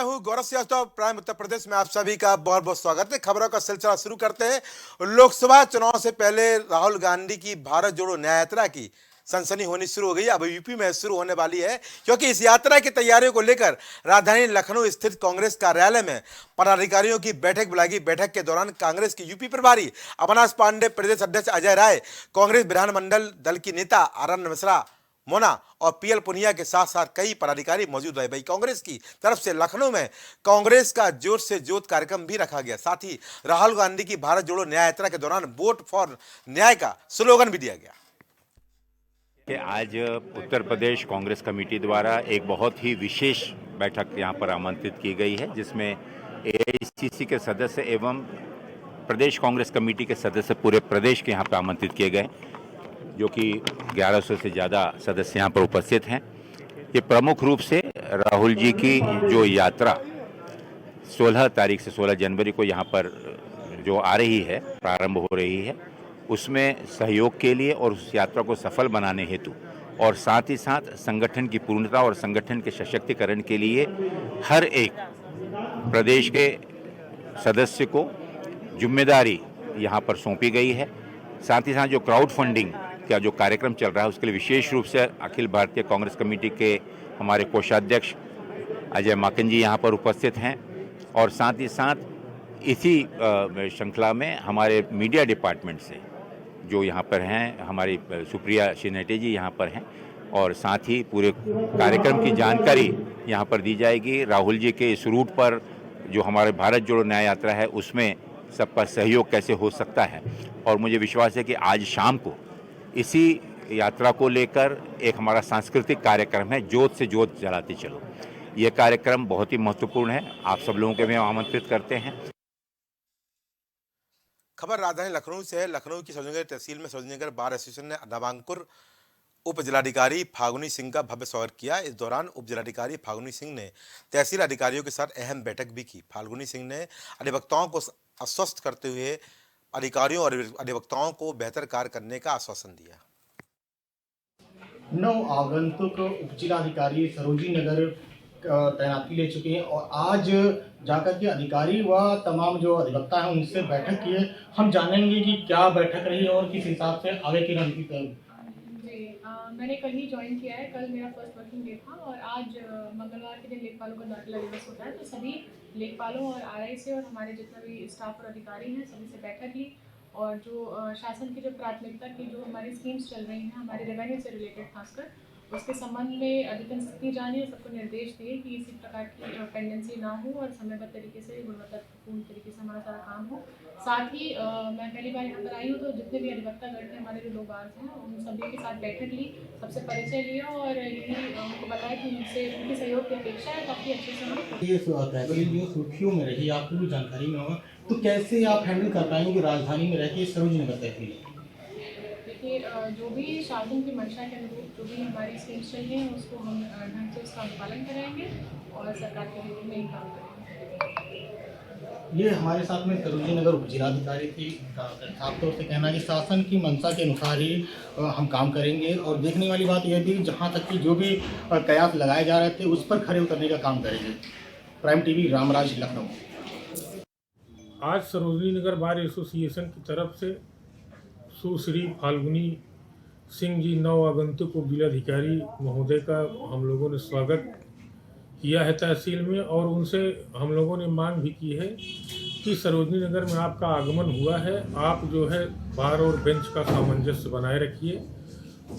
मैं हूं गौरव श्रीवास्तव। प्राइम उत्तर प्रदेश में आप सभी का बहुत बहुत स्वागत है। खबरों का सिलसिला शुरू करते हैं। लोकसभा चुनाव से पहले राहुल गांधी की भारत जोड़ो न्याय यात्रा की सनसनी होनी शुरू हो गई। अब यूपी में शुरू होने वाली है, क्योंकि इस यात्रा की तैयारियों को लेकर राजधानी लखनऊ स्थित कांग्रेस कार्यालय में पदाधिकारियों की बैठक बुलाई गई। बैठक के दौरान कांग्रेस की यूपी प्रभारी अविनाश पांडे, प्रदेश अध्यक्ष अजय राय, कांग्रेस विधानमंडल दल की नेता आनंद मिश्रा मोना और पीएल पुनिया के साथ साथ कई पदाधिकारी मौजूद रहे। भाई, कांग्रेस की तरफ से लखनऊ में कांग्रेस का जोत से जोत कार्यक्रम भी रखा गया। साथ ही राहुल गांधी की भारत जोड़ो न्याय यात्रा के दौरान वोट फॉर न्याय का स्लोगन भी दिया गया। कि आज उत्तर प्रदेश कांग्रेस कमेटी द्वारा एक बहुत ही विशेष बैठक यहाँ पर आमंत्रित की गई है, जिसमें एआईसीसी के सदस्य एवं प्रदेश कांग्रेस कमेटी के सदस्य पूरे प्रदेश के यहाँ पर आमंत्रित किए गए, जो कि 1100 से ज़्यादा सदस्य यहाँ पर उपस्थित हैं। ये प्रमुख रूप से राहुल जी की जो यात्रा 16 तारीख से 16 जनवरी को यहाँ पर जो आ रही है, प्रारंभ हो रही है, उसमें सहयोग के लिए और उस यात्रा को सफल बनाने हेतु और साथ ही साथ संगठन की पूर्णता और संगठन के सशक्तिकरण के लिए हर एक प्रदेश के सदस्य को जिम्मेदारी यहाँ पर सौंपी गई है। साथ ही साथ जो क्राउड फंडिंग का जो कार्यक्रम चल रहा है, उसके लिए विशेष रूप से अखिल भारतीय कांग्रेस कमेटी के हमारे कोषाध्यक्ष अजय माकन जी यहाँ पर उपस्थित हैं, और साथ ही साथ इसी श्रृंखला में हमारे मीडिया डिपार्टमेंट से जो यहाँ पर हैं, हमारी सुप्रिया शिनेटे जी यहाँ पर हैं, और साथ ही पूरे कार्यक्रम की जानकारी यहाँ पर दी जाएगी। राहुल जी के इस रूट पर जो हमारे भारत जोड़ो न्याय यात्रा है, उसमें सबका सहयोग कैसे हो सकता है, और मुझे विश्वास है कि आज शाम को इसी यात्रा को लेकर एक हमारा सांस्कृतिक कार्यक्रम है, जोत से जोत जलाते चलो। ये कार्यक्रम बहुत ही महत्वपूर्ण है, आप सब लोगों के भी आमंत्रित करते हैं। खबर राजधानी लखनऊ से है। लखनऊ की सरोजनीनगर तहसील में सरोजनीनगर बार एसोसिएशन ने नवांकुर उप जिलाधिकारी फागुनी सिंह का भव्य स्वागत किया। इस दौरान उप जिलाधिकारी फागुनी सिंह ने तहसील अधिकारियों के साथ अहम बैठक भी की। फागुनी सिंह ने अधिवक्ताओं को आश्वस्त करते हुए अधिकारियों और अधिवक्ताओं को बेहतर कार्य करने का आश्वासन दिया। नव आगंतुक उप जिलाधिकारी सरोजी नगर तैनाती ले चुके हैं, और आज जाकर के अधिकारी व तमाम जो अधिवक्ता हैं उनसे बैठक की है। हम जानेंगे कि क्या बैठक रही और किस हिसाब से आगे की रणनीति। मैंने कल ही ज्वाइन किया है। कल मेरा फर्स्ट वर्किंग डे था, और आज मंगलवार के दिन लेखपालों का दाखिला दिवस होता है, तो सभी लेखपालों और आरआई से और हमारे जितना भी स्टाफ और अधिकारी हैं, सभी से बैठक ली, और जो शासन की जो प्राथमिकता की जो हमारी स्कीम्स चल रही हैं, हमारे रेवेन्यू से रिलेटेड खासकर, उसके संबंध में अद्यतन स्थिति जानी और सबको निर्देश दिए कि इसी प्रकार की पेंडेंसी ना हो और समयबद्ध तरीके से, गुणवत्तापूर्ण तरीके से हमारा सारा काम हो। साथ ही मैं पहली बार यहाँ पर आई हूँ, तो जितने भी अधिवक्ता गण थे हमारे, जो लोग हैं, उन सभी के साथ बैठक ली, सबसे परिचय लिया, और यही उनको बताया कि उनसे उनके सहयोग की अपेक्षा है। काफ़ी अच्छे से हम ये सुर्खियों में रही, आपको भी जानकारी में होगा, तो कैसे आप हैंडल कर पाएंगे राजधानी में रहकर सरोजी नगर तहसील? देखिए, जो भी शासन की मंशा के अनुरूप जो भी हमारी स्कीम्स चल रही हैं, उसको हम ढंग से उसका अनुपालन कराएंगे और सरकार के हित में ही काम करेंगे। ये हमारे साथ में सरोजी नगर उप जिलाधिकारी थी। साफ तौर से कहना है कि शासन की मंशा के अनुसार ही हम काम करेंगे, और देखने वाली बात यह भी, जहाँ तक कि जो भी कयास लगाए जा रहे थे उस पर खड़े उतरने का काम करेंगे। Prime TV, Ramraj, Lucknow. आज सरोजनी नगर बार एसोसिएशन की तरफ से सुश्री फाल्गुनी सिंह जी नव आगंतुक उप जिलाधिकारी महोदय का हम लोगों ने स्वागत किया है तहसील में, और उनसे हम लोगों ने मांग भी की है कि सरोजनी नगर में आपका आगमन हुआ है, आप जो है बार और बेंच का सामंजस्य बनाए रखिए,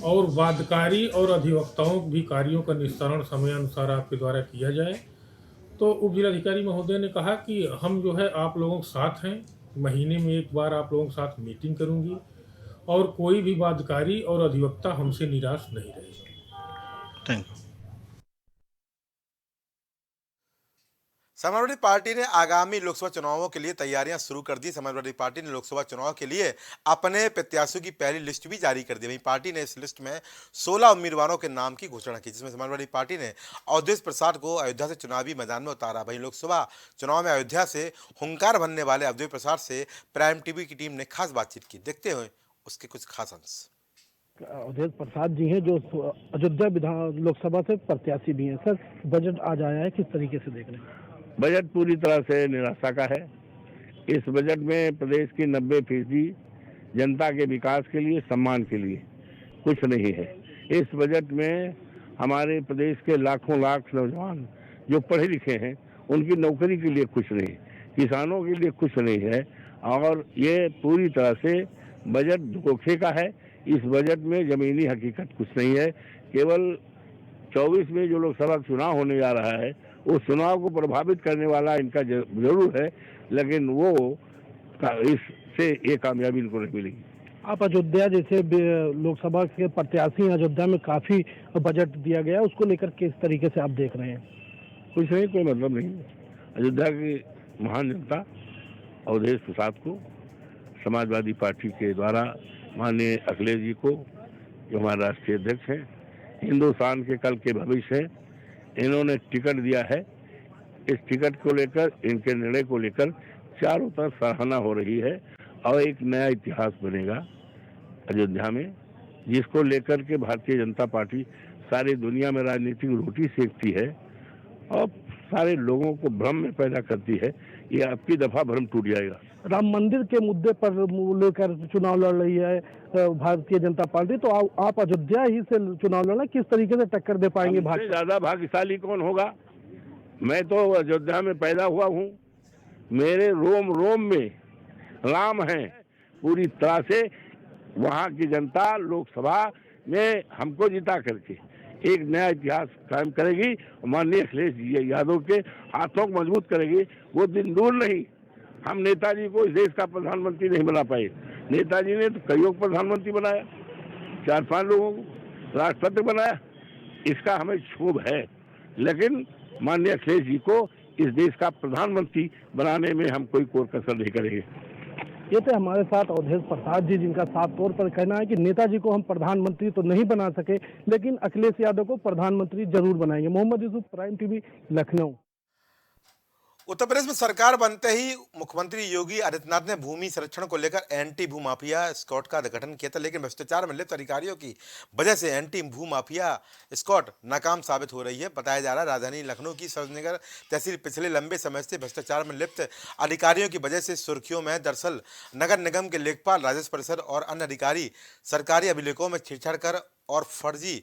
और वादकारी और अधिवक्ताओं भी कार्यों का निस्तारण समयानुसार आपके द्वारा किया जाए। तो उप जिलाधिकारी महोदय ने कहा कि हम जो है आप लोगों के साथ हैं, महीने में एक बार आप लोगों के साथ मीटिंग करूंगी, और कोई भी वादकारी और अधिवक्ता हमसे निराश नहीं रहेगा। Thank you. समाजवादी पार्टी ने आगामी लोकसभा चुनावों के लिए तैयारियां शुरू कर दी। समाजवादी पार्टी ने लोकसभा चुनाव के लिए अपने प्रत्याशियों की पहली लिस्ट भी जारी कर दी। वहीं पार्टी ने इस लिस्ट में 16 उम्मीदवारों के नाम की घोषणा की, जिसमें समाजवादी पार्टी ने अवधेश प्रसाद को अयोध्या से चुनावी मैदान में उतारा। वहीं लोकसभा चुनाव में अयोध्या से हुंकार भरने वाले अवधेश प्रसाद से प्राइम टीवी की टीम ने खास बातचीत की। देखते हुए उसके कुछ खास अंश। अवधेश प्रसाद जी हैं, जो अयोध्या विधान लोकसभा से प्रत्याशी भी हैं। सर, बजट आज आया है, किस तरीके से देख रहे हैं? बजट पूरी तरह से निराशा का है। इस बजट में प्रदेश की 90% जनता के विकास के लिए, सम्मान के लिए कुछ नहीं है। इस बजट में हमारे प्रदेश के लाखों लाख नौजवान जो पढ़े लिखे हैं उनकी नौकरी के लिए कुछ नहीं, किसानों के लिए कुछ नहीं है, और ये पूरी तरह से बजट धोखे का है। इस बजट में जमीनी हकीकत कुछ नहीं है। केवल 24 में जो लोकसभा चुनाव होने जा रहा है उस चुनाव को प्रभावित करने वाला इनका जरूर है, लेकिन वो इससे ये कामयाबी इनको नहीं मिलेगी। आप अयोध्या जैसे लोकसभा के प्रत्याशी हैं, अयोध्या में काफी बजट दिया गया, उसको लेकर किस तरीके से आप देख रहे हैं? कुछ नहीं, कोई मतलब नहीं। अयोध्या की महान जनता अवधेश प्रसाद को, समाजवादी पार्टी के द्वारा माननीय अखिलेश जी को, जो हमारे राष्ट्रीय अध्यक्ष हैं, हिंदुस्तान के कल के भविष्य हैं, इन्होंने टिकट दिया है। इस टिकट को लेकर, इनके निर्णय को लेकर चारों तरफ सराहना हो रही है और एक नया इतिहास बनेगा अयोध्या में, जिसको लेकर के भारतीय जनता पार्टी सारी दुनिया में राजनीतिक रोटी सेकती है और सारे लोगों को भ्रम में पैदा करती है। ये आपकी दफा भ्रम टूट जाएगा। राम मंदिर के मुद्दे पर लेकर चुनाव लड़ रही है भारतीय जनता पार्टी, तो आप अयोध्या ही से चुनाव लड़ना, किस तरीके से टक्कर दे पाएंगे? भाजपा ज्यादा भाग्यशाली कौन होगा? मैं तो अयोध्या में पैदा हुआ हूँ, मेरे रोम रोम में राम है। पूरी तरह से वहाँ की जनता लोकसभा में हमको जिता करके एक नया इतिहास कायम करेगी, माननीय अखिलेश यादव के हाथों को मजबूत करेगी। वो दिन दूर नहीं, हम नेताजी को इस देश का प्रधानमंत्री नहीं बना पाए। नेताजी ने तो कईयों को प्रधानमंत्री बनाया, 4-5 लोगों को राष्ट्रपति बनाया, इसका हमें क्षोभ है, लेकिन माननीय अखिलेश जी को इस देश का प्रधानमंत्री बनाने में हम कोई कोर कसर नहीं करेंगे। ये थे हमारे साथ अवधेश प्रसाद जी, जिनका साफ तौर पर कहना है कि नेताजी को हम प्रधानमंत्री तो नहीं बना सके, लेकिन अखिलेश यादव को प्रधानमंत्री जरूर बनाएंगे। Mohammad Yusuf, prime TV, Lucknow. उत्तर प्रदेश में सरकार बनते ही मुख्यमंत्री योगी आदित्यनाथ ने भूमि संरक्षण को लेकर एंटी भूमाफिया स्क्वाड का गठन किया था, लेकिन भ्रष्टाचार में लिप्त अधिकारियों की वजह से एंटी भूमाफिया स्क्वाड नाकाम साबित हो रही है। बताया जा रहा है राजधानी लखनऊ की सरोजनगर तहसील पिछले लंबे समय से भ्रष्टाचार में लिप्त अधिकारियों की वजह से सुर्खियों में। दरअसल नगर निगम के लेखपाल, राजस्व परिषद और अन्य अधिकारी सरकारी अभिलेखों में छेड़छाड़ कर और फर्जी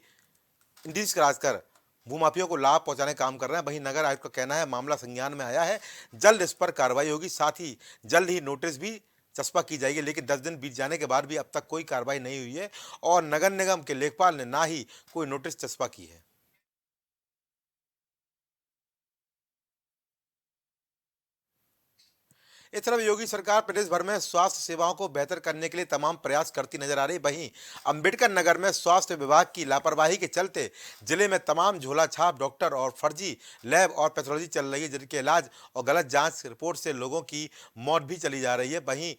इंडीज कराकर भूमाफियों को लाभ पहुंचाने का काम कर रहे हैं। वहीं नगर आयुक्त का कहना है मामला संज्ञान में आया है, जल्द इस पर कार्रवाई होगी, साथ ही जल्द ही नोटिस भी चस्पा की जाएगी। लेकिन 10 दिन बीत जाने के बाद भी अब तक कोई कार्रवाई नहीं हुई है और नगर निगम के लेखपाल ने ना ही कोई नोटिस चस्पा की है। इस तरफ योगी सरकार प्रदेश भर में स्वास्थ्य सेवाओं को बेहतर करने के लिए तमाम प्रयास करती नजर आ रही। वहीं अंबेडकर नगर में स्वास्थ्य विभाग की लापरवाही के चलते जिले में तमाम झोला छाप डॉक्टर और फर्जी लैब और पैथोलॉजी चल रही है, जिनके इलाज और गलत जांच रिपोर्ट से लोगों की मौत भी चली जा रही है। वहीं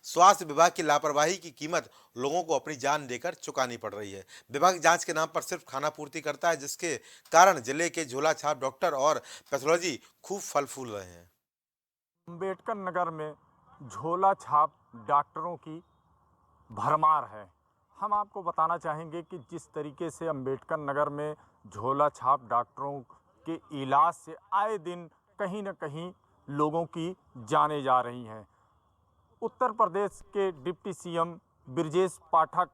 स्वास्थ्य विभाग की लापरवाही की कीमत लोगों को अपनी जान देकर चुकानी पड़ रही है। विभाग जांच के नाम पर सिर्फ खाना पूर्ति करता है, जिसके कारण जिले के झोला छाप डॉक्टर और पैथोलॉजी खूब फल फूल रहे हैं। अंबेडकर नगर में झोला छाप डॉक्टरों की भरमार है। हम आपको बताना चाहेंगे कि जिस तरीके से अंबेडकर नगर में झोला छाप डॉक्टरों के इलाज से आए दिन कहीं न कहीं लोगों की जानें जा रही हैं। उत्तर प्रदेश के डिप्टी सीएम ब्रजेश पाठक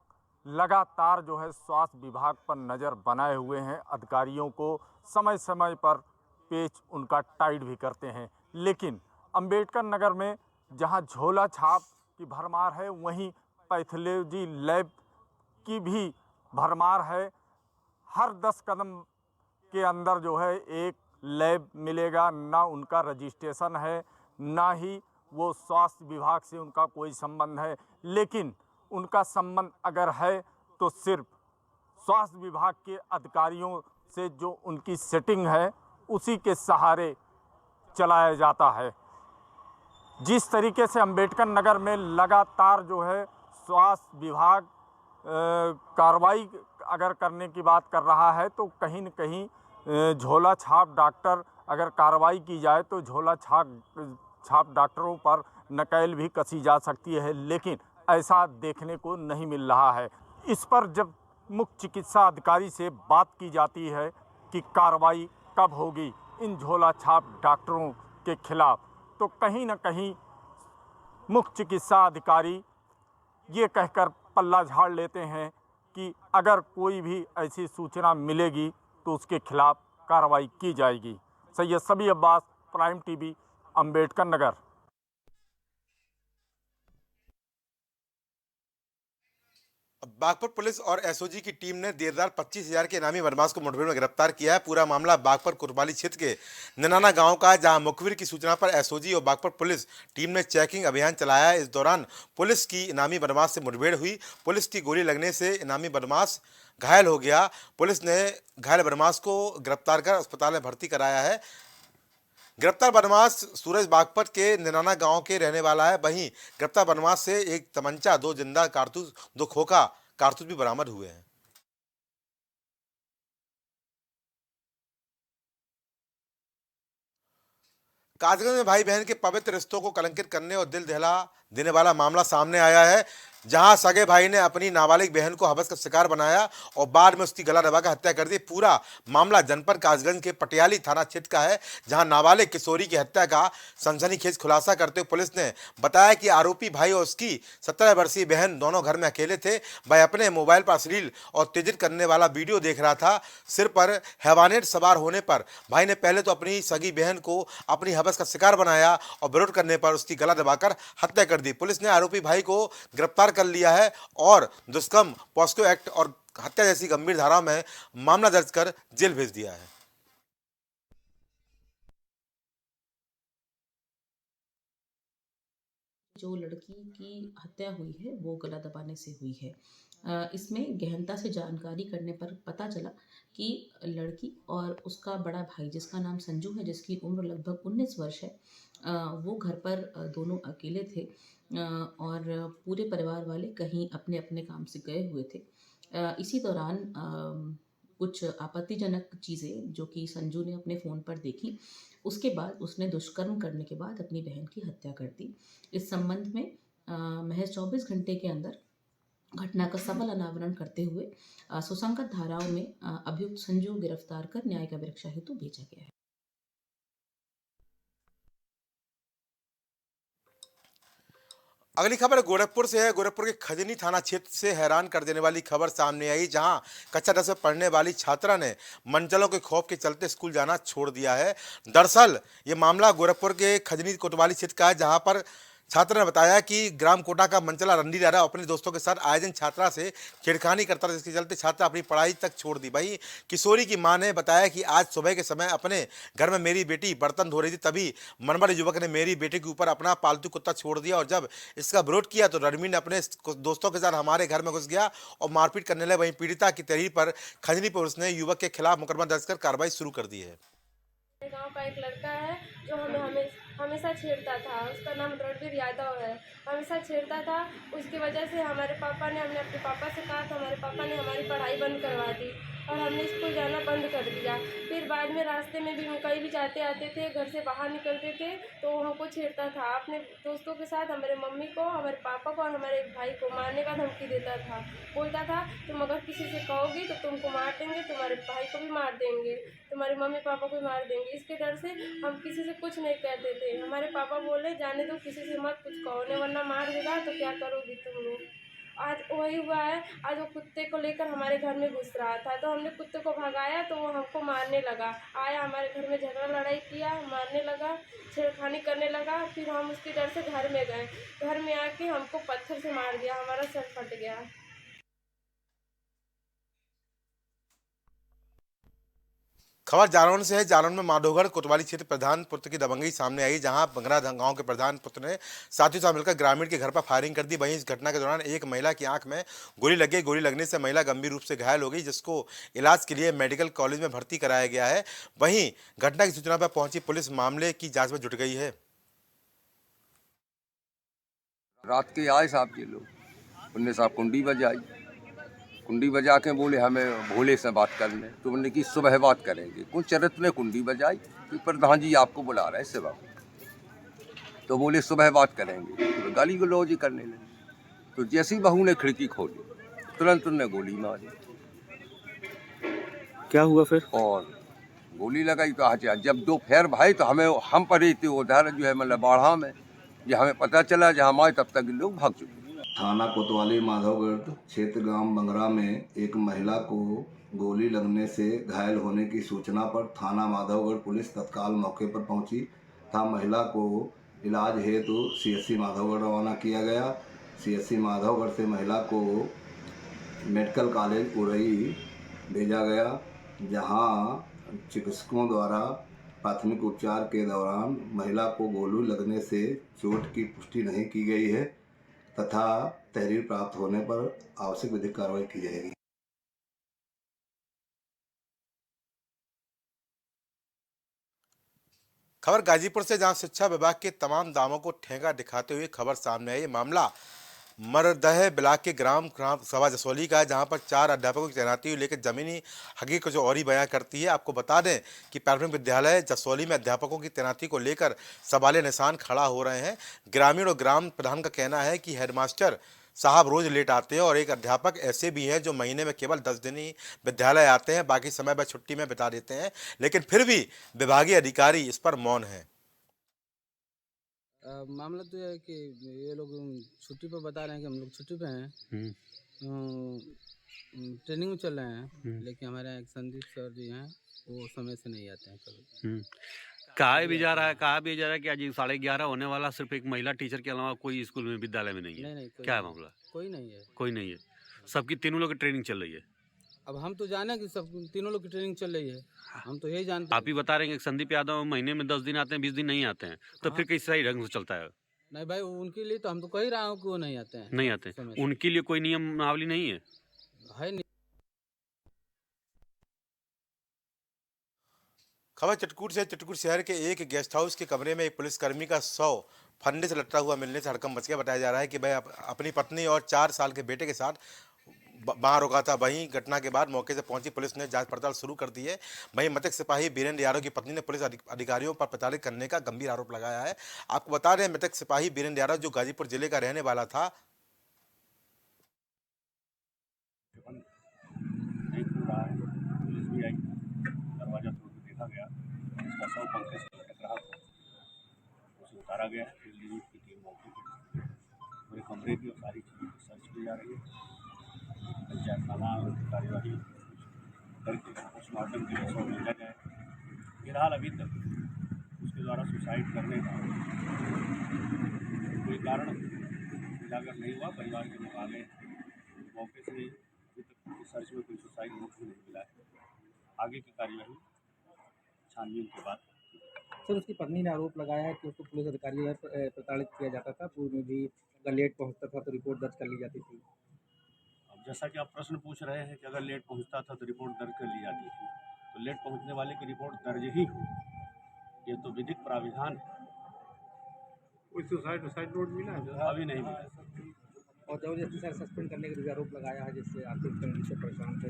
लगातार जो है स्वास्थ्य विभाग पर नज़र बनाए हुए हैं। अधिकारियों को समय समय पर पेच उनका टाइट भी करते हैं, लेकिन अंबेडकर नगर में जहां झोला छाप की भरमार है, वहीं पैथोलॉजी लैब की भी भरमार है। हर 10 कदम के अंदर जो है एक लैब मिलेगा, ना उनका रजिस्ट्रेशन है, ना ही वो स्वास्थ्य विभाग से उनका कोई संबंध है। लेकिन उनका संबंध अगर है तो सिर्फ स्वास्थ्य विभाग के अधिकारियों से जो उनकी सेटिंग है उसी के सहारे चलाया जाता है। जिस तरीके से अंबेडकर नगर में लगातार जो है स्वास्थ्य विभाग कार्रवाई अगर करने की बात कर रहा है, तो कहीं न कहीं झोला छाप डॉक्टर अगर कार्रवाई की जाए तो झोला छाप डॉक्टरों पर नकेल भी कसी जा सकती है, लेकिन ऐसा देखने को नहीं मिल रहा है। इस पर जब मुख्य चिकित्सा अधिकारी से बात की जाती है कि कार्रवाई कब होगी, इन झोला छाप डॉक्टरों के खिलाफ, तो कहीं ना कहीं मुख्य चिकित्सा अधिकारी ये कहकर पल्ला झाड़ लेते हैं कि अगर कोई भी ऐसी सूचना मिलेगी तो उसके खिलाफ कार्रवाई की जाएगी। सैयद सबी Abbas, prime TV, Ambedkar Nagar. Baghpat police और एसओजी की टीम ने देर रात 25,000 के इनामी बदमाश को मुठभेड़ में गिरफ्तार किया है। पूरा मामला बागपत कुरबाली क्षेत्र के निनाना गांव का है, जहां मुखबिर की सूचना पर एसओजी और बागपत पुलिस टीम ने चेकिंग अभियान चलाया है। इस दौरान पुलिस की इनामी बदमाश से मुठभेड़ हुई। पुलिस की गोली लगने से इनामी बदमाश घायल हो गया। पुलिस ने घायल बदमाश को गिरफ्तार कर अस्पताल में भर्ती कराया है। गिरफ्तार बदमाश सूरज बागपत के निनाना गांव के रहने वाला है। वहीं गिरफ्तार बदमाश से एक तमंचा, 2 जिंदा कारतूस, 2 खोखा कारतूस भी बरामद हुए हैं। कासगंज में भाई बहन के पवित्र रिश्तों को कलंकित करने और दिल दहला देने वाला मामला सामने आया है, जहां सगे भाई ने अपनी नाबालिग बहन को हवस का शिकार बनाया और बाद में उसकी गला दबाकर हत्या कर दी। पूरा मामला जनपद कासगंज के पटियाली थाना क्षेत्र का है, जहां नाबालिग किशोरी की हत्या का सनसनीखेज खुलासा करते हुए पुलिस ने बताया कि आरोपी भाई और उसकी 17 वर्षीय बहन दोनों घर में अकेले थे। वह अपने मोबाइल पर अश्लील और उत्तेजित करने वाला वीडियो देख रहा था। सिर पर हैवानेट सवार होने पर भाई ने पहले तो अपनी सगी बहन को अपनी हवस का शिकार बनाया और विरोध करने पर उसकी गला दबाकर हत्या कर दी। पुलिस ने आरोपी भाई को गिरफ्तार कर लिया है और दुष्कर्म, पॉस्को एक्ट और हत्या जैसी गंभीर धाराओं में मामला दर्ज कर जेल भेज दिया है। जो लड़की की हत्या हुई है वो गला दबाने से हुई है। इसमें गहनता से जानकारी करने पर पता चला कि लड़की और उसका बड़ा भाई, जिसका नाम संजू है, जिसकी उम्र लगभग 19 वर्ष है, वो घर पर दोनों अकेले थे और पूरे परिवार वाले कहीं अपने अपने काम से गए हुए थे। इसी दौरान कुछ आपत्तिजनक चीज़ें जो कि संजू ने अपने फ़ोन पर देखी, उसके बाद उसने दुष्कर्म करने के बाद अपनी बहन की हत्या कर दी। इस संबंध में महज 24 घंटे के अंदर घटना का सबल अनावरण करते हुए सुसंगत धाराओं में अभियुक्त संजू गिरफ्तार कर न्यायिक अभिरक्षा हेतु भेजा गया है। अगली खबर गोरखपुर से है। गोरखपुर के खजनी थाना क्षेत्र से हैरान कर देने वाली खबर सामने आई, जहां कक्षा 10 में पढ़ने वाली छात्रा ने मंचलों के खौफ के चलते स्कूल जाना छोड़ दिया है। दरअसल ये मामला गोरखपुर के खजनी कोतवाली क्षेत्र का है, जहां पर छात्र ने बताया कि ग्राम कोटा का मंचला रंडी रारा अपने दोस्तों के साथ आए दिन छात्रा से छेड़खानी करता था, जिसके चलते छात्रा अपनी पढ़ाई तक छोड़ दी। वहीं किशोरी की मां ने बताया कि आज सुबह के समय अपने घर में मेरी बेटी बर्तन धो रही थी, तभी मनमर युवक ने मेरी बेटी के ऊपर अपना पालतू कुत्ता छोड़ दिया और जब इसका विरोध किया तो रणवीर ने अपने दोस्तों के साथ हमारे घर में घुस गया और मारपीट करने लगे। वहीं पीड़िता की तहरीर पर खजनी पुलिस ने युवक के खिलाफ मुकदमा दर्ज कर कार्रवाई शुरू कर दी है। गांव का एक लड़का है जो हमें हमेशा छेड़ता था। उसका नाम रणवीर यादव है। हमेशा छेड़ता था। उसकी वजह से हमने अपने पापा से कहा तो हमारे पापा ने हमारी पढ़ाई बंद करवा दी और हमने स्कूल जाना बंद कर दिया। फिर बाद में रास्ते में भी हम कहीं भी जाते आते थे, घर से बाहर निकलते थे तो वो हमको छेड़ता था। अपने दोस्तों के साथ हमारे मम्मी को, हमारे पापा को और हमारे एक भाई को मारने का धमकी देता था। बोलता था तुम अगर किसी से कहोगी तो तुमको मार देंगे, तुम्हारे भाई को भी मार देंगे, तुम्हारे मम्मी पापा को भी मार देंगे। इसके डर से हम किसी से कुछ नहीं कहते थे। हमारे पापा बोले जाने दो, किसी से मत कुछ कहो, वरना मार देगा तो क्या करोगी तुम लोग। आज वही हुआ है। आज वो कुत्ते को लेकर हमारे घर में घुस रहा था तो हमने कुत्ते को भगाया तो वो हमको मारने लगा। आया हमारे घर में झगड़ा लड़ाई किया, मारने लगा, छेड़खानी करने लगा। फिर हम उसके डर से घर में गए। घर में आके हमको पत्थर से मार दिया, हमारा सर फट गया। खबर जालौन से है। जालौन में माधोगढ़ कोतवाली क्षेत्र प्रधान पुत्र की दबंगई सामने आई, जहां बंगरा गांव के प्रधान पुत्र ने साथियों से मिलकर ग्रामीण के घर पर फायरिंग कर दी। वहीं इस घटना के दौरान एक महिला की आंख में गोली लग गई। गोली लगने से महिला गंभीर रूप से घायल हो गई, जिसको इलाज के लिए मेडिकल कॉलेज में भर्ती कराया गया है। वहीं घटना की सूचना पर पहुंची पुलिस मामले की जांच में जुट गई है। रात के आए साहब ये लोग, उनने साहब कुंडी बजा के बोले हमें भोले से बात करने, तो उन्होंने की सुबह बात करेंगे। कुछ चरित्र ने कुंडी बजाई कि प्रधान जी आपको बुला रहे हैं सेवा, तो बोले सुबह बात करेंगे, तो गाली गलौज करने लगे। तो जैसी बहू ने खिड़की खोली तुरंत उन्होंने गोली मारी। क्या हुआ फिर? और गोली लगाई तो आज जब दो फेर भाई तो हम पड़े थे उधर जो है मतलब बाढ़ा में, जो हमें पता चला जहाँ हम आए तब तक लोग भाग चुके। थाना कोतवाली माधवगढ़ क्षेत्र ग्राम बंगरा में एक महिला को गोली लगने से घायल होने की सूचना पर थाना माधवगढ़ पुलिस तत्काल मौके पर पहुंची था। महिला को इलाज हेतु CSC माधवगढ़ रवाना किया गया। CSC माधवगढ़ से महिला को मेडिकल कॉलेज उरई भेजा गया, जहां चिकित्सकों द्वारा प्राथमिक उपचार के दौरान महिला को गोली लगने से चोट की पुष्टि नहीं की गई है तथा तहरीर प्राप्त होने पर आवश्यक विधिक कार्रवाई की जाएगी। खबर गाजीपुर से, जहां शिक्षा विभाग के तमाम दावों को ठेंगा दिखाते हुए खबर सामने आई। ये मामला मरदह ब्लॉक के ग्राम सभा जसोली का है, जहां पर 4 अध्यापकों की तैनाती हुई, लेकिन जमीनी हकीकत कुछ और ही बयां करती है। आपको बता दें कि प्राथमिक विद्यालय जसोली में अध्यापकों की तैनाती को लेकर सवाल निशान खड़ा हो रहे हैं। ग्रामीण और ग्राम प्रधान का कहना है कि हेडमास्टर साहब रोज लेट आते हैं और एक अध्यापक ऐसे भी हैं जो महीने में केवल 10 दिन ही विद्यालय आते हैं, बाकी समय वह छुट्टी में बिता देते हैं, लेकिन फिर भी विभागीय अधिकारी इस पर मौन है। मामला तो यह है कि ये लोग छुट्टी पर बता रहे हैं कि हम लोग छुट्टी पे हैं, ट्रेनिंग में चल रहे हैं, लेकिन हमारे यहाँ एक संदीप सर जी हैं, वो समय से नहीं आते हैं कभी। कहा भी जा रहा है कि आज 11:30 होने वाला, सिर्फ एक महिला टीचर के अलावा कोई स्कूल में विद्यालय में नहीं है। नहीं, क्या है मामला? कोई नहीं है। कोई नहीं है, सबकी तीनों लोग की ट्रेनिंग चल रही है। अब हम तो जाने कि सब तीनों लोग की ट्रेनिंग चल रही है, हम तो यही जानते हैं। आप ही बता रहे हैं कि संदीप यादव महीने में 10 दिन आते हैं, 20 दिन नहीं आते हैं, तो फिर किस सही ढंग से चलता है? नहीं भाई, उनके लिए तो हम तो कह ही रहा हूँ कि वो नहीं आते हैं। नहीं आते हैं, उनके लिए कोई नियमावली नहीं है? नहीं। खबर चित्रकूट से। चित्रकूट शहर के एक गेस्ट हाउस के कमरे में एक पुलिसकर्मी का 100 फंडे से लटका हुआ मिलने से हड़कंप मच गया। बताया जा रहा है कि वह अपनी पत्नी और 4 साल के बेटे के साथ बाहर रुका था। वहीं घटना के बाद मौके से पहुंची पुलिस ने जांच पड़ताल शुरू कर दी है। वहीं मृतक सिपाही बीरेंद्र यादव की पत्नी ने पुलिस अधिकारियों पर प्रताड़ित करने का गंभीर आरोप लगाया है। आपको बता दें, मृतक सिपाही बीरेंद्र यादव जो गाजीपुर जिले का रहने वाला था, दरवाजा तोड़ के देखा गया, उसका 100 पंखे से लटक रहा था, उसे उतारा गया। फील्ड की टीम मौके पर पूरे कमरे की और सारी चीज़ों की सर्च की जा रही है। पंचायत थाना कार्यवाही करके पोस्टमार्टम के लिए 100 भेजा जाए। फिलहाल अभी तक उसके द्वारा सुसाइड करने का कोई कारण उजागर नहीं हुआ। परिवार के मुताबिक मौके से अभी तक सर्च में कोई सुसाइड नोट भी नहीं मिला है। आगे की कार्यवाही छानबीन के बाद। सर, उसकी पत्नी ने आरोप लगाया है कि उसको पुलिस अधिकारियों द्वारा प्रताड़ित किया जाता था, पूर्व में भी अगर लेट पहुंचता था तो रिपोर्ट दर्ज कर ली जाती थी। अब जैसा कि आप प्रश्न पूछ रहे हैं कि अगर लेट पहुंचता था तो रिपोर्ट दर्ज कर ली जाती थी, तो लेट पहुंचने वाले की रिपोर्ट दर्ज ही हो, ये तो विधिक प्राविधान है। कोई सुसाइड नोट मिला है? अभी नहीं मिला। और जबरदस्ती सर सस्पेंड करने का भी आरोप लगाया है, जिससे आर्थिक तंगी से परेशान थे।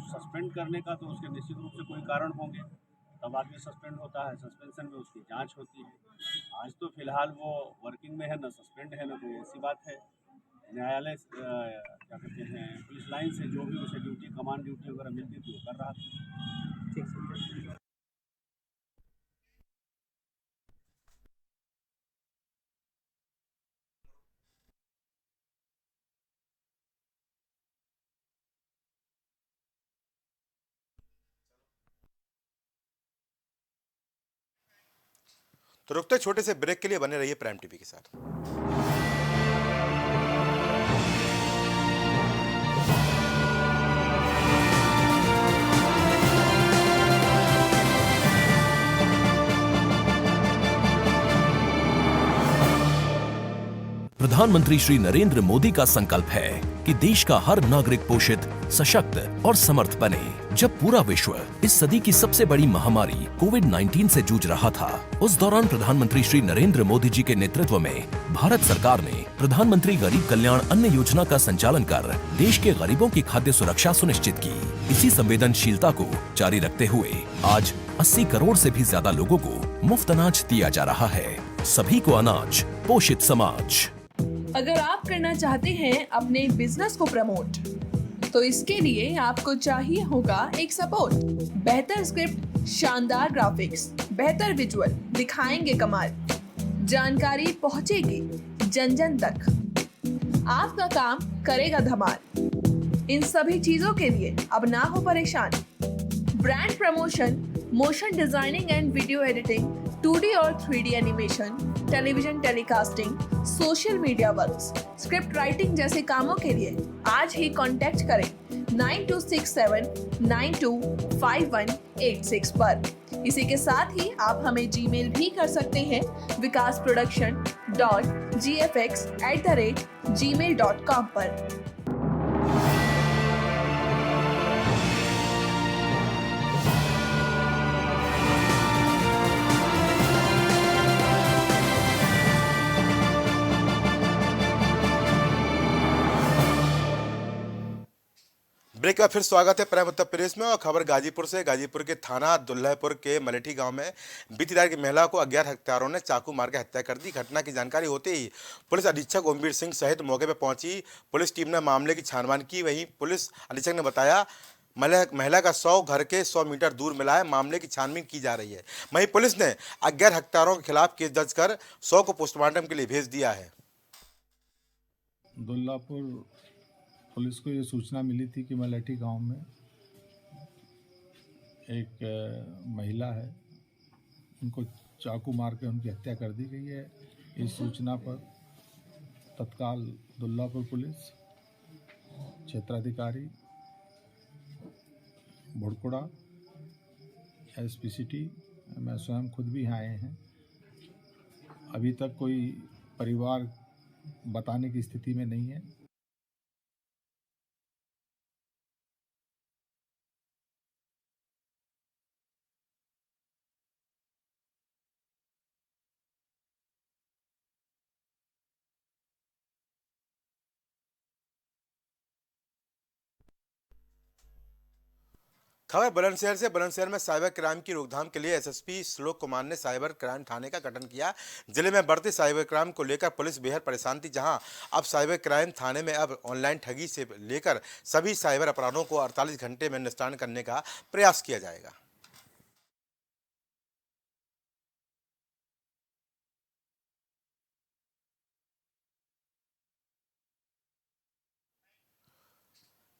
सस्पेंड करने का तो उसके निश्चित रूप से कोई कारण होंगे, तब आदमी सस्पेंड होता है। सस्पेंशन में उसकी जांच होती है। आज तो फिलहाल वो वर्किंग में है, न सस्पेंड है, न कोई ऐसी बात है। न्यायालय क्या कहते हैं, पुलिस लाइन से जो भी उसे ड्यूटी, कमांड ड्यूटी वगैरह मिलती थी वो कर रहा था। ठीक है। तो रुकते छोटे से ब्रेक के लिए बने रहिए प्राइम टीवी के साथ। प्रधानमंत्री श्री नरेंद्र मोदी का संकल्प है कि देश का हर नागरिक पोषित, सशक्त और समर्थ बने। जब पूरा विश्व इस सदी की सबसे बड़ी महामारी कोविड-19 से जूझ रहा था, उस दौरान प्रधानमंत्री श्री नरेंद्र मोदी जी के नेतृत्व में भारत सरकार ने प्रधानमंत्री गरीब कल्याण अन्न योजना का संचालन कर देश के गरीबों की खाद्य सुरक्षा सुनिश्चित की। इसी संवेदनशीलता को जारी रखते हुए आज 80 करोड़ से भी ज्यादा लोगों को मुफ्त अनाज दिया जा रहा है। सभी को अनाज, पोषित समाज। अगर आप करना चाहते हैं अपने बिजनेस को प्रमोट, तो इसके लिए आपको चाहिए होगा एक सपोर्ट। बेहतर स्क्रिप्ट, शानदार ग्राफिक्स, बेहतर विजुअल, दिखाएंगे कमाल, जानकारी पहुंचेगी जन जन तक, आपका काम करेगा धमाल। इन सभी चीजों के लिए अब ना हो परेशान। Brand promotion, motion designing and video editing, 2D और 3D animation, television telecasting, social media works, script writing जैसे कामों के लिए आज ही कांटेक्ट करें 9267925186 पर। इसी के साथ ही आप हमें जीमेल भी कर सकते हैं vikasproduction.gfx@gmail.com पर। ब्रेक का फिर स्वागत है प्राइम उत्तर प्रदेश में और खबर गाजीपुर से। गाजीपुर के थाना दुल्लहपुर के मलेठी गांव में बीती रात की महिला को अज्ञात हत्यारों ने चाकू मार के हत्या कर दी। घटना की जानकारी होते ही पुलिस अधीक्षक ओमवीर सिंह सहित मौके पर पहुंची पुलिस टीम ने मामले की छानबीन की। वहीं पुलिस अधीक्षक ने बताया महिला का 100 घर के 100 मीटर दूर मिला है। मामले की छानबीन की जा रही है। वहीं पुलिस ने अज्ञात हत्यारों के खिलाफ केस दर्ज कर 100 को पोस्टमार्टम के लिए भेज दिया है। दुल्लापुर पुलिस को ये सूचना मिली थी कि मलेठी गांव में एक महिला है, उनको चाकू मार के उनकी हत्या कर दी गई है। इस सूचना पर तत्काल दुल्लापुर पुलिस क्षेत्राधिकारी भुड़कुड़ा एसपी सिटी, मैं स्वयं खुद भी आए हैं। अभी तक कोई परिवार बताने की स्थिति में नहीं है। खबर बुलंदशहर से। बुलंदशहर में साइबर क्राइम की रोकथाम के लिए एसएसपी श्लोक कुमार ने साइबर क्राइम थाने का गठन किया। जिले में बढ़ते साइबर क्राइम को लेकर पुलिस बेहद परेशान थी, जहां अब साइबर क्राइम थाने में अब ऑनलाइन ठगी से लेकर सभी साइबर अपराधों को 48 घंटे में निस्तारण करने का प्रयास किया जाएगा।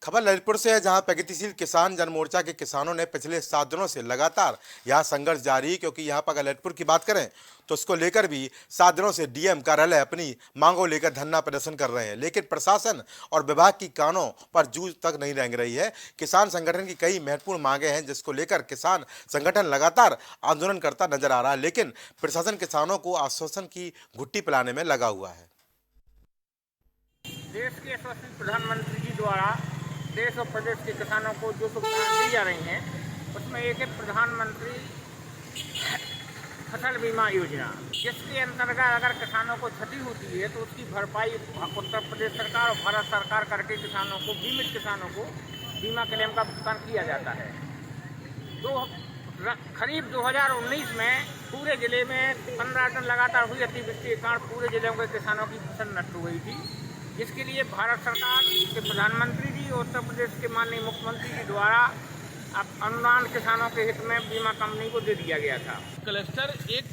खबर ललितपुर से है, जहां प्रगतिशील किसान जनमोर्चा के किसानों ने पिछले 7 दिनों से लगातार यहां संघर्ष जारी है, क्योंकि यहां पर अगर ललितपुर की बात करें तो उसको लेकर भी 7 दिनों से डीएम कार्यालय अपनी मांगों लेकर धरना प्रदर्शन कर रहे हैं, लेकिन प्रशासन और विभाग की कानों पर जूझ तक नहीं रेंग रही है। किसान संगठन की कई महत्वपूर्ण मांगे हैं, जिसको लेकर किसान संगठन लगातार आंदोलन करता नजर आ रहा है, लेकिन प्रशासन किसानों को आश्वासन की घुट्टी पिलाने में लगा हुआ है। देश के यशस्वी प्रधानमंत्री जी द्वारा देश और प्रदेश के किसानों को जो सुविधाएं दी जा रही हैं, उसमें एक है प्रधानमंत्री फसल बीमा योजना, जिसके अंतर्गत अगर किसानों को क्षति होती है तो उसकी भरपाई उत्तर प्रदेश सरकार और भारत सरकार करके किसानों को, बीमित किसानों को बीमा क्लेम का भुगतान किया जाता है। खरीफ 2019 में पूरे जिले में 15 टन लगातार हुई अतिवृष्टि के कारण पूरे जिले के किसानों की फसल नष्ट हो गई थी, जिसके लिए भारत सरकार के प्रधानमंत्री जी और उत्तर प्रदेश के माननीय मुख्यमंत्री जी द्वारा अनुदान किसानों के हित में बीमा कंपनी को दे दिया गया था। क्लस्टर एक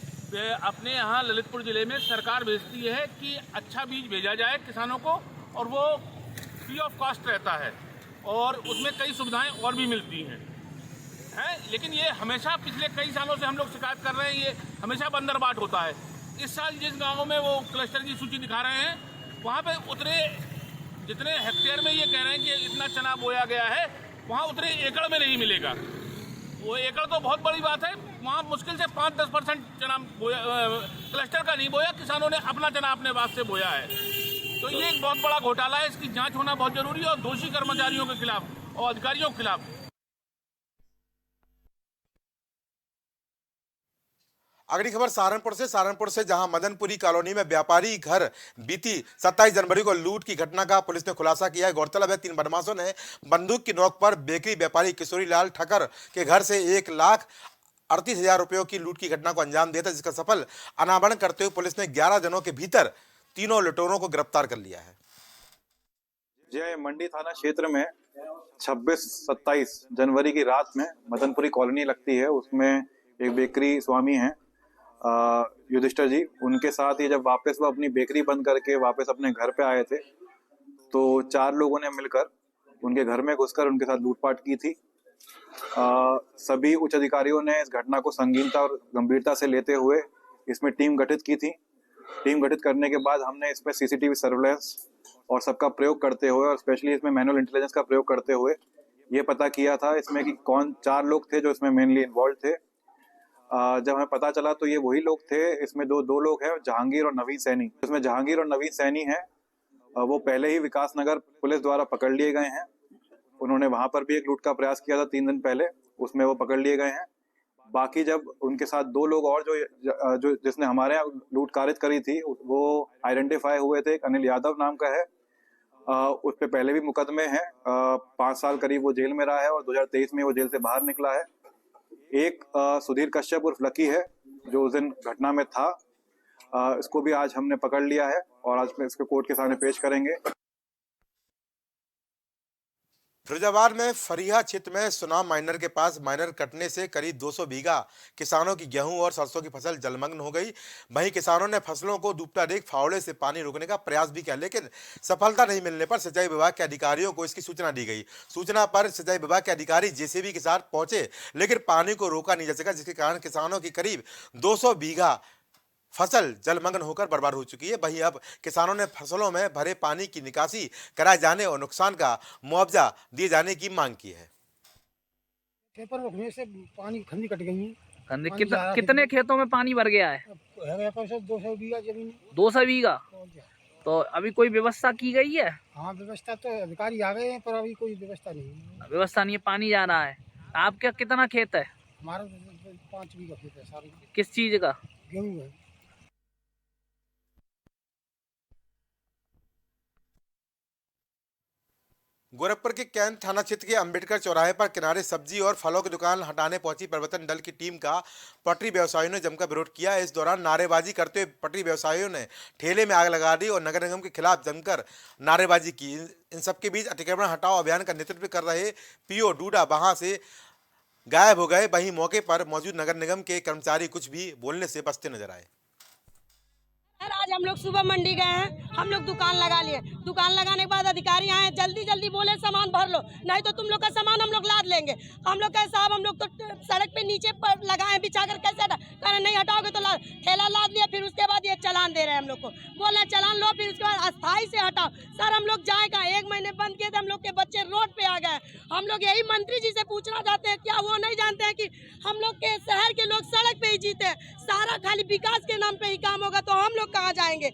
अपने यहाँ ललितपुर ज़िले में सरकार भेजती है कि अच्छा बीज भेजा जाए किसानों को, और वो फ्री ऑफ कॉस्ट रहता है और उसमें कई सुविधाएं और भी मिलती हैं। लेकिन ये हमेशा पिछले कई सालों से हम लोग शिकायत कर रहे हैं, ये हमेशा बंदरबाट होता है। इस साल जिस गाँव में वो क्लस्टर की सूची दिखा रहे हैं, वहाँ पे उतने जितने हेक्टेयर में ये कह रहे हैं कि इतना चना बोया गया है, वहाँ उतने एकड़ में नहीं मिलेगा। वो एकड़ तो बहुत बड़ी बात है, वहाँ मुश्किल से 5-10% चना बोया, क्लस्टर का नहीं बोया, किसानों ने अपना चना अपने वास्ते बोया है। तो ये एक बहुत बड़ा घोटाला है, इसकी जांच होना बहुत जरूरी है और दोषी कर्मचारियों के खिलाफ और अधिकारियों के खिलाफ। अगली खबर सहारनपुर से जहां मदनपुरी कॉलोनी में व्यापारी घर बीती 27 जनवरी को लूट की घटना का पुलिस ने खुलासा किया है। गौरतलब है 3 बदमाशों ने बंदूक की नोक पर बेकरी व्यापारी किशोरी लाल ठक्कर के घर से 1,38,000 रुपयों की लूट की घटना को अंजाम दिया था, जिसका सफल अनावरण करते हुए पुलिस ने 11 दिनों के भीतर तीनों लुटेरों को गिरफ्तार कर लिया है। जय मंडी थाना क्षेत्र में 26-27 जनवरी की रात में मदनपुरी कॉलोनी लगती है, उसमें एक बेकरी स्वामी हैं युधिष्ठिर जी। उनके साथ ही जब वापस वो अपनी बेकरी बंद करके वापस अपने घर पे आए थे तो 4 लोगों ने मिलकर उनके घर में घुसकर उनके साथ लूटपाट की थी। सभी उच्च अधिकारियों ने इस घटना को संगीनता और गंभीरता से लेते हुए इसमें टीम गठित की थी। टीम गठित करने के बाद हमने इसमें सीसीटीवी सर्वेलेंस और सबका प्रयोग करते हुए और स्पेशली इसमें मैनुअल इंटेलिजेंस का प्रयोग करते हुए ये पता किया था इसमें कि कौन 4 लोग थे जो इसमें मेनली इन्वॉल्व थे। जब हमें पता चला तो ये वही लोग थे। इसमें दो लोग हैं, जहांगीर और नवीन सैनी। इसमें जहांगीर और नवीन सैनी हैं, वो पहले ही विकास नगर पुलिस द्वारा पकड़ लिए गए हैं। उन्होंने वहां पर भी एक लूट का प्रयास किया था 3 दिन पहले, उसमें वो पकड़ लिए गए हैं। बाकी जब उनके साथ 2 लोग और जो जिसने हमारे यहाँ लूट कारित करी थी वो आइडेंटिफाई हुए थे। एक अनिल यादव नाम का है, उस पे पहले भी मुकदमे हैं। 5 साल करीब वो जेल में रहा है और 2023 में वो जेल से बाहर निकला है। एक सुधीर कश्यप उर्फ लकी है जो उस दिन घटना में था। इसको भी आज हमने पकड़ लिया है और आज इसको कोर्ट के सामने पेश करेंगे। फिरोजाबाद में फरीहा क्षेत्र में सुनाम माइनर के पास माइनर कटने से करीब 200 बीघा किसानों की गेहूं और सरसों की फसल जलमग्न हो गई। वहीं किसानों ने फसलों को डूबता देख फावड़े से पानी रोकने का प्रयास भी किया, लेकिन सफलता नहीं मिलने पर सिंचाई विभाग के अधिकारियों को इसकी सूचना दी गई। सूचना पर सिंचाई विभाग के अधिकारी जेसीबी के साथ पहुंचे, लेकिन पानी को रोका नहीं जा सका, जिसके कारण किसानों की करीब 200 बीघा फसल जलमग्न होकर बर्बाद हो चुकी है। वहीं अब किसानों ने फसलों में भरे पानी की निकासी कराए जाने और नुकसान का मुआवजा दिए जाने की मांग की है। पेपर रोकने से पानी खंडी कट गई है। कितने खेतों में पानी भर गया है? 200 बीघा जमीन। 200 बीघा। तो अभी कोई व्यवस्था की गई है? हाँ, व्यवस्था तो अधिकारी आ गए हैं पर अभी कोई व्यवस्था नहीं है। व्यवस्था नहीं है, पानी जा रहा है। आपका कितना खेत है? हमारा 5 बीघा खेत है सारे। किस चीज का? गेहूँ है। गोरखपुर के कैंट थाना क्षेत्र के अंबेडकर चौराहे पर किनारे सब्जी और फलों की दुकान हटाने पहुंची परिवर्तन दल की टीम का पटरी व्यवसायियों ने जमकर विरोध किया। इस दौरान नारेबाजी करते हुए पटरी व्यवसायियों ने ठेले में आग लगा दी और नगर निगम के खिलाफ जमकर नारेबाजी की। इन सबके बीच अतिक्रमण हटाओ अभियान का नेतृत्व कर रहे पीओ डूडा वहां से गायब हो गए। वहीं मौके पर मौजूद नगर निगम के कर्मचारी कुछ भी बोलने से बचते नजर आए। आज हम लोग सुबह मंडी गए हैं, हम लोग दुकान लगा लिए। दुकान लगाने के बाद अधिकारी आए, जल्दी बोले सामान भर लो, नहीं तो तुम लोग का सामान हम लोग लाद लेंगे। हम लोग कहे साहब हम लोग तो सड़क पे नीचे पर लगाए बिछा कर कैसे हटा, कह नहीं हटाओगे तो ठेला लाद लिया। फिर उसके बाद ये चालान दे रहे हैं हम लोग को, बोल रहे चलान लो, फिर उसके बाद अस्थाई से हटाओ। सर हम लोग जाए कहाँ? 1 महीने बंद किए थे, हम लोग के बच्चे रोड पे आ गए। हम लोग यही मंत्री जी से पूछना चाहते हैं, क्या वो नहीं जानते हैं कि हम लोग के शहर के लोग सड़क पे ही जीते हैं? सारा खाली विकास के नाम पे ही काम होगा तो हम लोग कहाँ जाएंगे?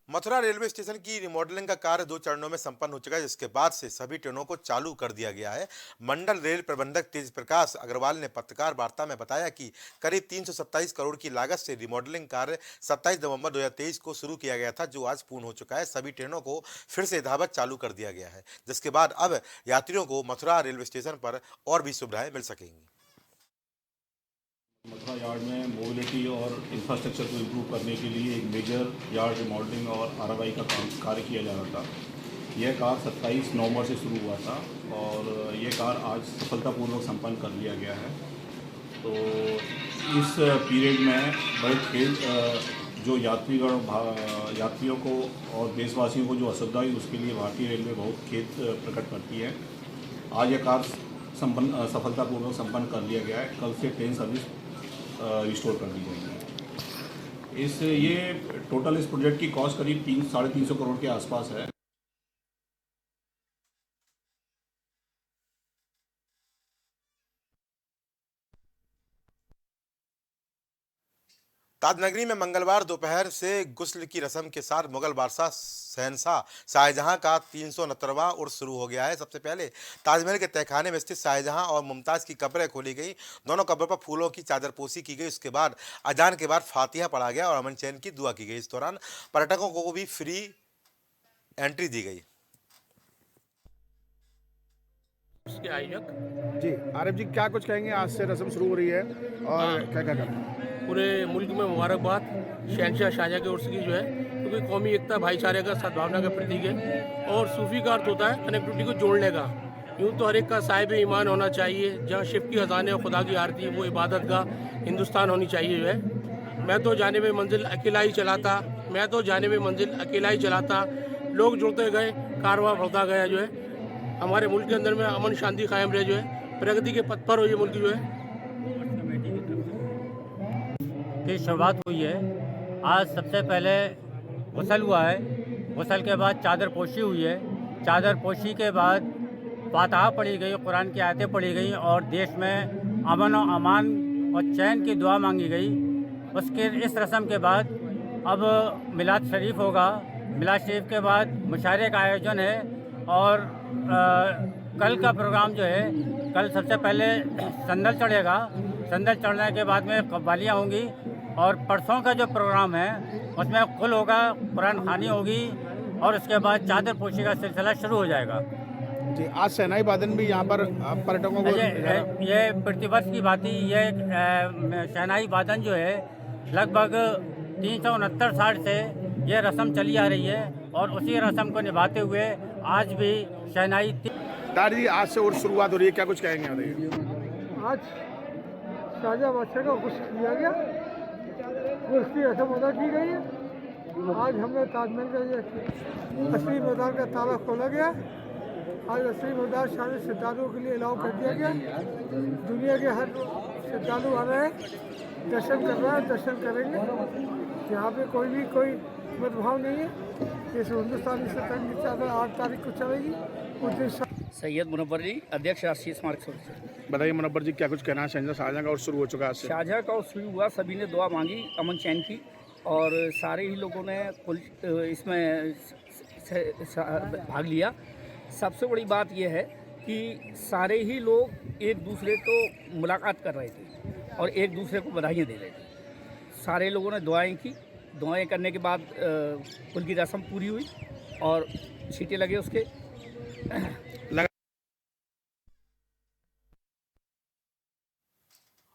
मथुरा रेलवे स्टेशन की रिमॉडलिंग का कार्य 2 चरणों में संपन्न हो चुका है, जिसके बाद से सभी ट्रेनों को चालू कर दिया गया है। मंडल रेल प्रबंधक तेज प्रकाश अग्रवाल ने पत्रकार वार्ता में बताया कि करीब 327 करोड़ की लागत से रिमॉडलिंग कार्य 27 नवंबर 2023 को शुरू किया गया था, जो आज पूर्ण हो चुका है। सभी ट्रेनों को फिर से यथावत चालू कर दिया गया है, जिसके बाद अब यात्रियों को मथुरा रेलवे स्टेशन पर और भी सुविधाएं मिल सकेंगी। मथुरा यार्ड में मोबिलिटी और इंफ्रास्ट्रक्चर को इम्प्रूव करने के लिए एक मेजर यार्ड रिमॉडलिंग और आरवाई का कार्य किया जा रहा था। यह कार्य 27 नवंबर से शुरू हुआ था और ये कार्य आज सफलतापूर्वक संपन्न कर लिया गया है। तो इस पीरियड में बड़े खेद जो यात्रियों को और देशवासियों को जो असुविधा हुई उसके लिए भारतीय रेलवे बहुत खेद प्रकट करती है। आज यह कार्य सफलतापूर्वक संपन्न कर लिया गया है। कल से ट्रेन सर्विस रिस्टोर कर दी जाएगी। ये टोटल इस प्रोजेक्ट की कॉस्ट करीब 300-350 करोड़ के आसपास है। ताजनगरी में मंगलवार दोपहर से गुस्ल की रस्म के साथ मुगल बादशाह शहंशाह शाहजहां का 369वां उर्स शुरू हो गया है। सबसे पहले ताजमहल के तहखाने में स्थित शाहजहां और मुमताज़ की कब्रें खोली गई। दोनों कब्रों पर फूलों की चादरपोशी की गई। उसके बाद अजान के बाद फातिहा पढ़ा गया और अमन चैन की दुआ की गई। इस दौरान पर्यटकों को भी फ्री एंट्री दी गई। जी आरिफ जी क्या कुछ कहेंगे? आज से रस्म शुरू हो रही है और क्या क्या करना है? पूरे मुल्क में मुबारकबाद शहनशाह शाहजहाँ की ओर से की जो है, क्योंकि कौमी एकता भाईचारे का सद्भावना का प्रतीक है। और सूफी का अर्थ होता है कनेक्टिविटी को जोड़ने का। यूँ तो हर एक का साहिब ईमान होना चाहिए, जहाँ शिव की अजानें और खुदा की आरती वो इबादत का हिंदुस्तान होनी चाहिए जो है। मैं तो जाने में मंजिल अकेला ही चलाता, लोग जुड़ते गए, कारवां बढ़ता गया जो है। हमारे मुल्क के अंदर में अमन शांति कायम रहे जो है, प्रगति के पथ पर हो ये मुल्क जो है। की शुरुआत हुई है। आज सबसे पहले गुसल हुआ है, गुसल के बाद चादर पोशी हुई है, चादर पोशी के बाद फातहा पढ़ी गई, कुरान की आयतें पढ़ी गई और देश में अमन और अमान और चैन की दुआ मांगी गई। उसके इस रस्म के बाद अब मिलाद शरीफ होगा। मिलाद शरीफ के बाद मुशायरे का आयोजन है और कल का प्रोग्राम जो है, कल सबसे पहले संदल चढ़ेगा, संदल चढ़ने के बाद में कव्वालियाँ होंगी और परसों का जो प्रोग्राम है उसमें कुल होगा, कुरान खानी होगी और उसके बाद चादर पोशी का सिलसिला शुरू हो जाएगा। जी, आज शहनाई वादन भी यहाँ पर पर्यटकों को ये प्रतिवर्ष की बात ही, ये शहनाई वादन जो है लगभग 369 साल से ये रस्म चली आ रही है और उसी रस्म को निभाते हुए आज भी शहनाई। तार जी, आज से और शुरुआत हो रही है, क्या कुछ कहेंगे? आज शाहजहाँ बादशाह का गुस्ल किया गया, उसकी रस्म अदा की गई है। आज हमें ताजमहल का ये असली मदार का ताला खोला गया। आज असली मदार शामिल श्रद्धालुओं के लिए अलाउ कर दिया गया। दुनिया के हर श्रद्धालु आ रहे हैं, दर्शन कर रहे हैं, दर्शन करेंगे। यहाँ पे कोई मतभाव नहीं है। जैसे हिंदुस्तानी सत्ता की चादर 8 तारीख को चलेगी, उस दिन सैयद मुनव्वर जी, अध्यक्ष राष्ट्रीय स्मारक समिति। बताइए मुनव्वर जी, क्या कुछ कहना है? शहनशाह शाहजहाँ का और शुरू हो चुका है। शाहजहाँ का शुरू हुआ, सभी ने दुआ मांगी अमन चैन की और सारे ही लोगों ने इसमें भाग लिया। सबसे बड़ी बात यह है कि सारे ही लोग एक दूसरे को मुलाकात कर रहे थे और एक दूसरे को बधाइयाँ दे रहे थे। सारे लोगों ने दुआएं की, दुआएं करने के बाद कुल की रस्म पूरी हुई और छींटे लगे उसके।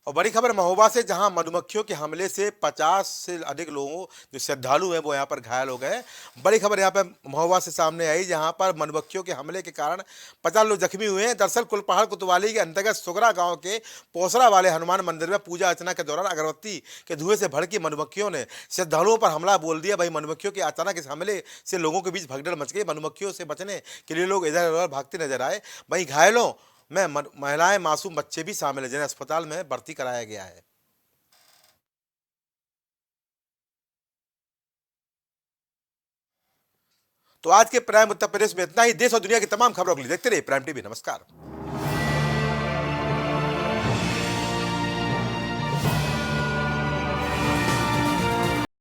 और बड़ी खबर महोबा से, जहां मधुमक्खियों के हमले से 50 से अधिक लोगों जो श्रद्धालु हैं वो यहां पर घायल हो गए। बड़ी खबर यहां पर महोबा से सामने आई, जहां पर मधुमक्खियों के हमले के कारण 50 लोग जख्मी हुए हैं। दरअसल कुलपहाड़ कोतवाली के अंतर्गत सुगरा गांव के पोसरा वाले हनुमान मंदिर में पूजा अर्चना के दौरान अगरबत्ती के धुएं से भड़की मधुमक्खियों ने श्रद्धालुओं पर हमला बोल दिया। वही मधुमक्खियों के अचानक इस हमले से लोगों के बीच भगदड़ मच गई। मधुमक्खियों से बचने के लिए लोग इधर उधर भागते नजर आए। वहीं घायलों में महिलाएं, मासूम बच्चे भी शामिल हैं, जिन्हें अस्पताल में भर्ती कराया गया है। तो आज के प्राइम उत्तर प्रदेश में इतना ही। देश और दुनिया की तमाम खबरों के लिए देखते रहिए प्राइम टीवी। नमस्कार।